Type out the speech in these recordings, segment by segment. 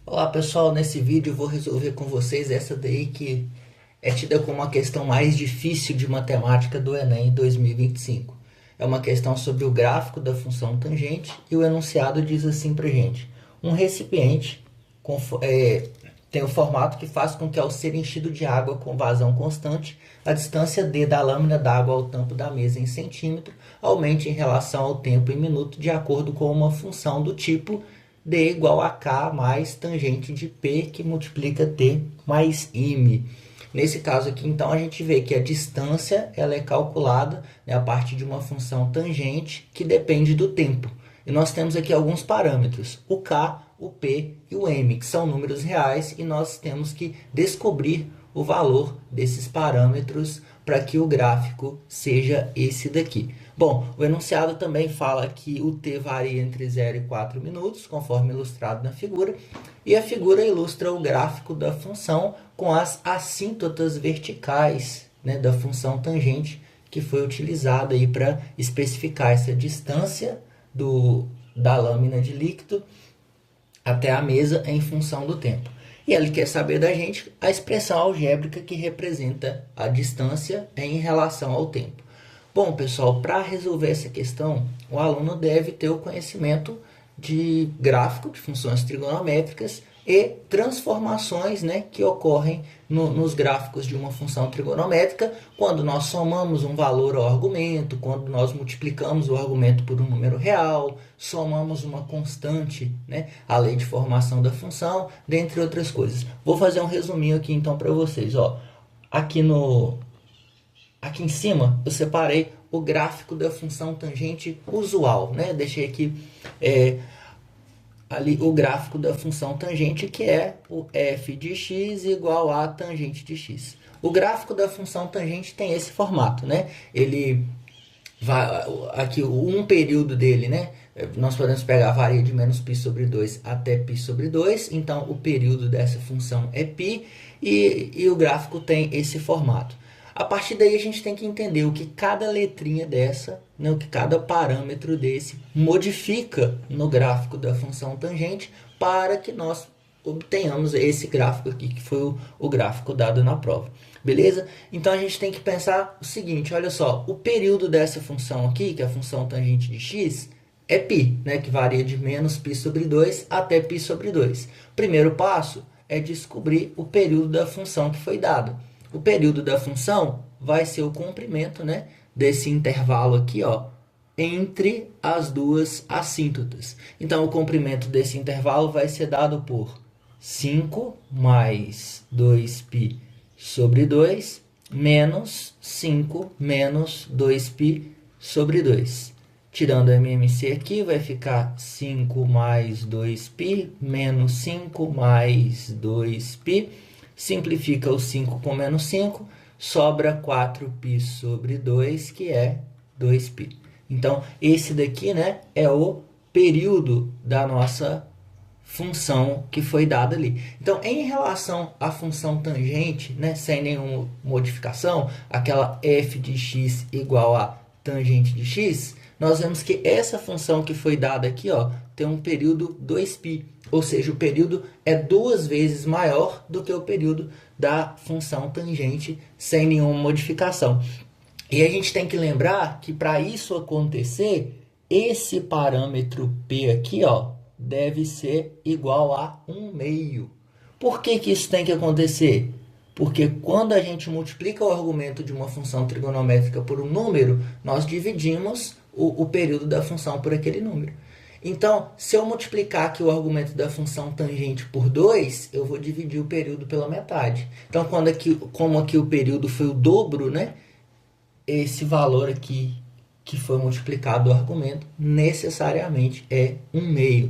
Olá pessoal, nesse vídeo eu vou resolver com vocês essa daí que é tida como a questão mais difícil de matemática do Enem 2025. É uma questão sobre o gráfico da função tangente e o enunciado diz assim pra gente: um recipiente tem o formato que faz com que ao ser enchido de água com vazão constante, a distância d da lâmina d'água ao tampo da mesa em centímetro aumente em relação ao tempo em minuto de acordo com uma função do tipo D igual a K mais tangente de P que multiplica T mais M. Nesse caso aqui, então, a gente vê que a distância ela é calculada, né, a partir de uma função tangente que depende do tempo. E nós temos aqui alguns parâmetros, o K, o P e o M, que são números reais, e nós temos que descobrir o valor desses parâmetros para que o gráfico seja esse daqui. Bom, o enunciado também fala que o t varia entre 0 e 4 minutos, conforme ilustrado na figura, e a figura ilustra o gráfico da função com as assíntotas verticais, né, da função tangente, que foi utilizada aí para especificar essa distância da lâmina de líquido até a mesa em função do tempo. E ele quer saber da gente a expressão algébrica que representa a distância em relação ao tempo. Bom, pessoal, para resolver essa questão, o aluno deve ter o conhecimento de gráfico, de funções trigonométricas e transformações, né, que ocorrem nos gráficos de uma função trigonométrica quando nós somamos um valor ao argumento, quando nós multiplicamos o argumento por um número real, somamos uma constante, né, a lei de formação da função, dentre outras coisas. Vou fazer um resuminho aqui então para vocês. Ó. Aqui em cima eu separei o gráfico da função tangente usual, né? Deixei aqui ali o gráfico da função tangente, que é o f de x igual a tangente de x. O gráfico da função tangente tem esse formato, né? Ele vai aqui um período dele, né? Nós podemos pegar a varia de menos π sobre 2 até π sobre 2, então o período dessa função é π e o gráfico tem esse formato. A partir daí a gente tem que entender o que cada letrinha dessa, né, o que cada parâmetro desse modifica no gráfico da função tangente para que nós obtenhamos esse gráfico aqui, que foi o gráfico dado na prova. Beleza? Então a gente tem que pensar o seguinte, olha só, o período dessa função aqui, que é a função tangente de x, é π, né, que varia de menos π sobre 2 até π sobre 2. O primeiro passo é descobrir o período da função que foi dado. O período da função vai ser o comprimento, né, desse intervalo aqui, ó, entre as duas assíntotas. Então, o comprimento desse intervalo vai ser dado por 5 mais 2π sobre 2 menos 5 menos 2π sobre 2. Tirando o MMC aqui, vai ficar 5 mais 2π menos 5 mais 2π. Simplifica o 5 com menos 5, sobra 4π sobre 2, que é 2π. Então, esse daqui, né, é o período da nossa função que foi dada ali. Então, em relação à função tangente, né, sem nenhuma modificação, aquela f de x igual a tangente de x, nós vemos que essa função que foi dada aqui, ó, tem um período 2π. Ou seja, o período é 2 vezes maior do que o período da função tangente sem nenhuma modificação. E a gente tem que lembrar que para isso acontecer, esse parâmetro P aqui, ó, deve ser igual a 1/2. Por que isso tem que acontecer? Porque quando a gente multiplica o argumento de uma função trigonométrica por um número, nós dividimos o período da função por aquele número. Então, se eu multiplicar aqui o argumento da função tangente por 2, eu vou dividir o período pela metade. Então, como aqui o período foi o dobro, né, esse valor aqui que foi multiplicado do argumento necessariamente é 1/2.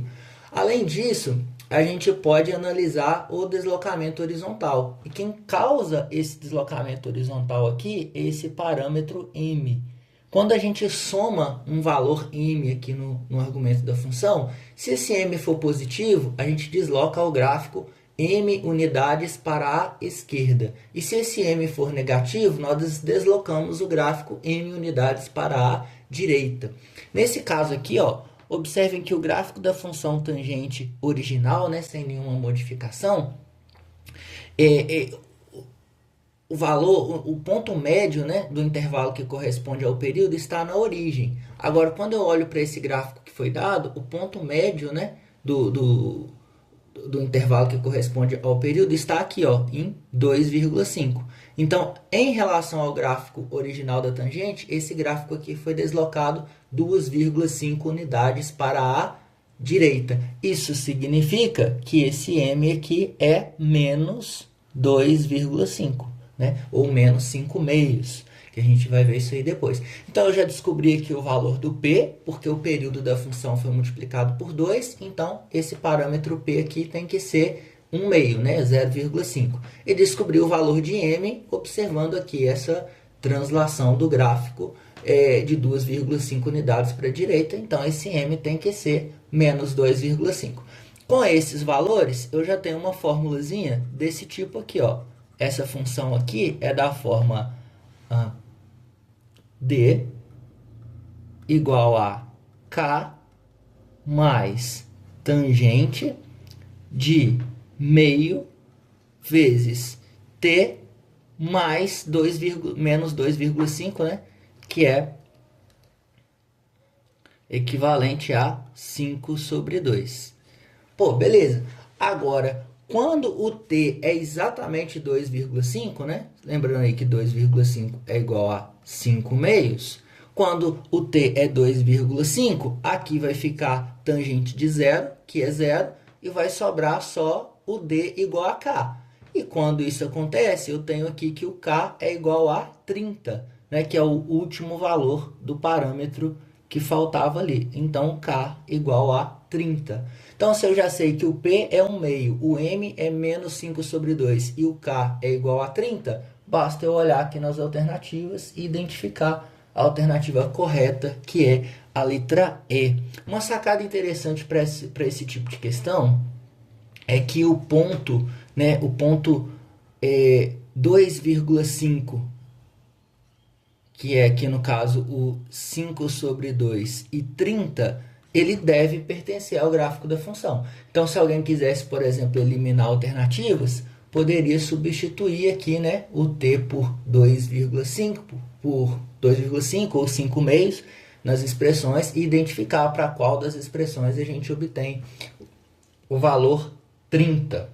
Além disso, a gente pode analisar o deslocamento horizontal. E quem causa esse deslocamento horizontal aqui é esse parâmetro m. Quando a gente soma um valor m aqui no argumento da função, se esse m for positivo, a gente desloca o gráfico m unidades para a esquerda. E se esse m for negativo, nós deslocamos o gráfico m unidades para a direita. Nesse caso aqui, ó, Observem que o gráfico da função tangente original, né, sem nenhuma modificação, é, o valor, o ponto médio, né, do intervalo que corresponde ao período está na origem. Agora, quando eu olho para esse gráfico que foi dado, o ponto médio, né, do intervalo que corresponde ao período está aqui, ó, em 2,5. Então, em relação ao gráfico original da tangente, esse gráfico aqui foi deslocado 2,5 unidades para a direita. Isso significa que esse m aqui é menos 2,5. Né? Ou menos 5 meios, que a gente vai ver isso aí depois. Então, eu já descobri aqui o valor do P, porque o período da função foi multiplicado por 2, então esse parâmetro P aqui tem que ser 1 meio, né? 0,5. E descobri o valor de M, observando aqui essa translação do gráfico de 2,5 unidades para a direita, então esse M tem que ser menos 2,5. Com esses valores, eu já tenho uma formulazinha desse tipo aqui, ó. Essa função aqui é da forma D igual a K mais tangente de meio vezes T mais menos 2,5, né? Que é equivalente a 5 sobre 2. Pô, beleza. Agora, quando o t é exatamente 2,5, né? Lembrando aí que 2,5 é igual a 5 meios. Quando o t é 2,5, aqui vai ficar tangente de zero, que é zero, e vai sobrar só o d igual a k. E quando isso acontece, eu tenho aqui que o k é igual a 30, né? Que é o último valor do parâmetro que faltava ali. Então, k igual a 30. Então, se eu já sei que o P é 1 meio, o M é menos 5 sobre 2 e o K é igual a 30, basta eu olhar aqui nas alternativas e identificar a alternativa correta, que é a letra E. Uma sacada interessante para esse tipo de questão é que o ponto, né, o ponto 2,5, que é aqui no caso o 5 sobre 2 e 30, ele deve pertencer ao gráfico da função. Então, se alguém quisesse, por exemplo, eliminar alternativas, poderia substituir aqui, né, o t por 2,5 ou 5 meios nas expressões e identificar para qual das expressões a gente obtém o valor 30.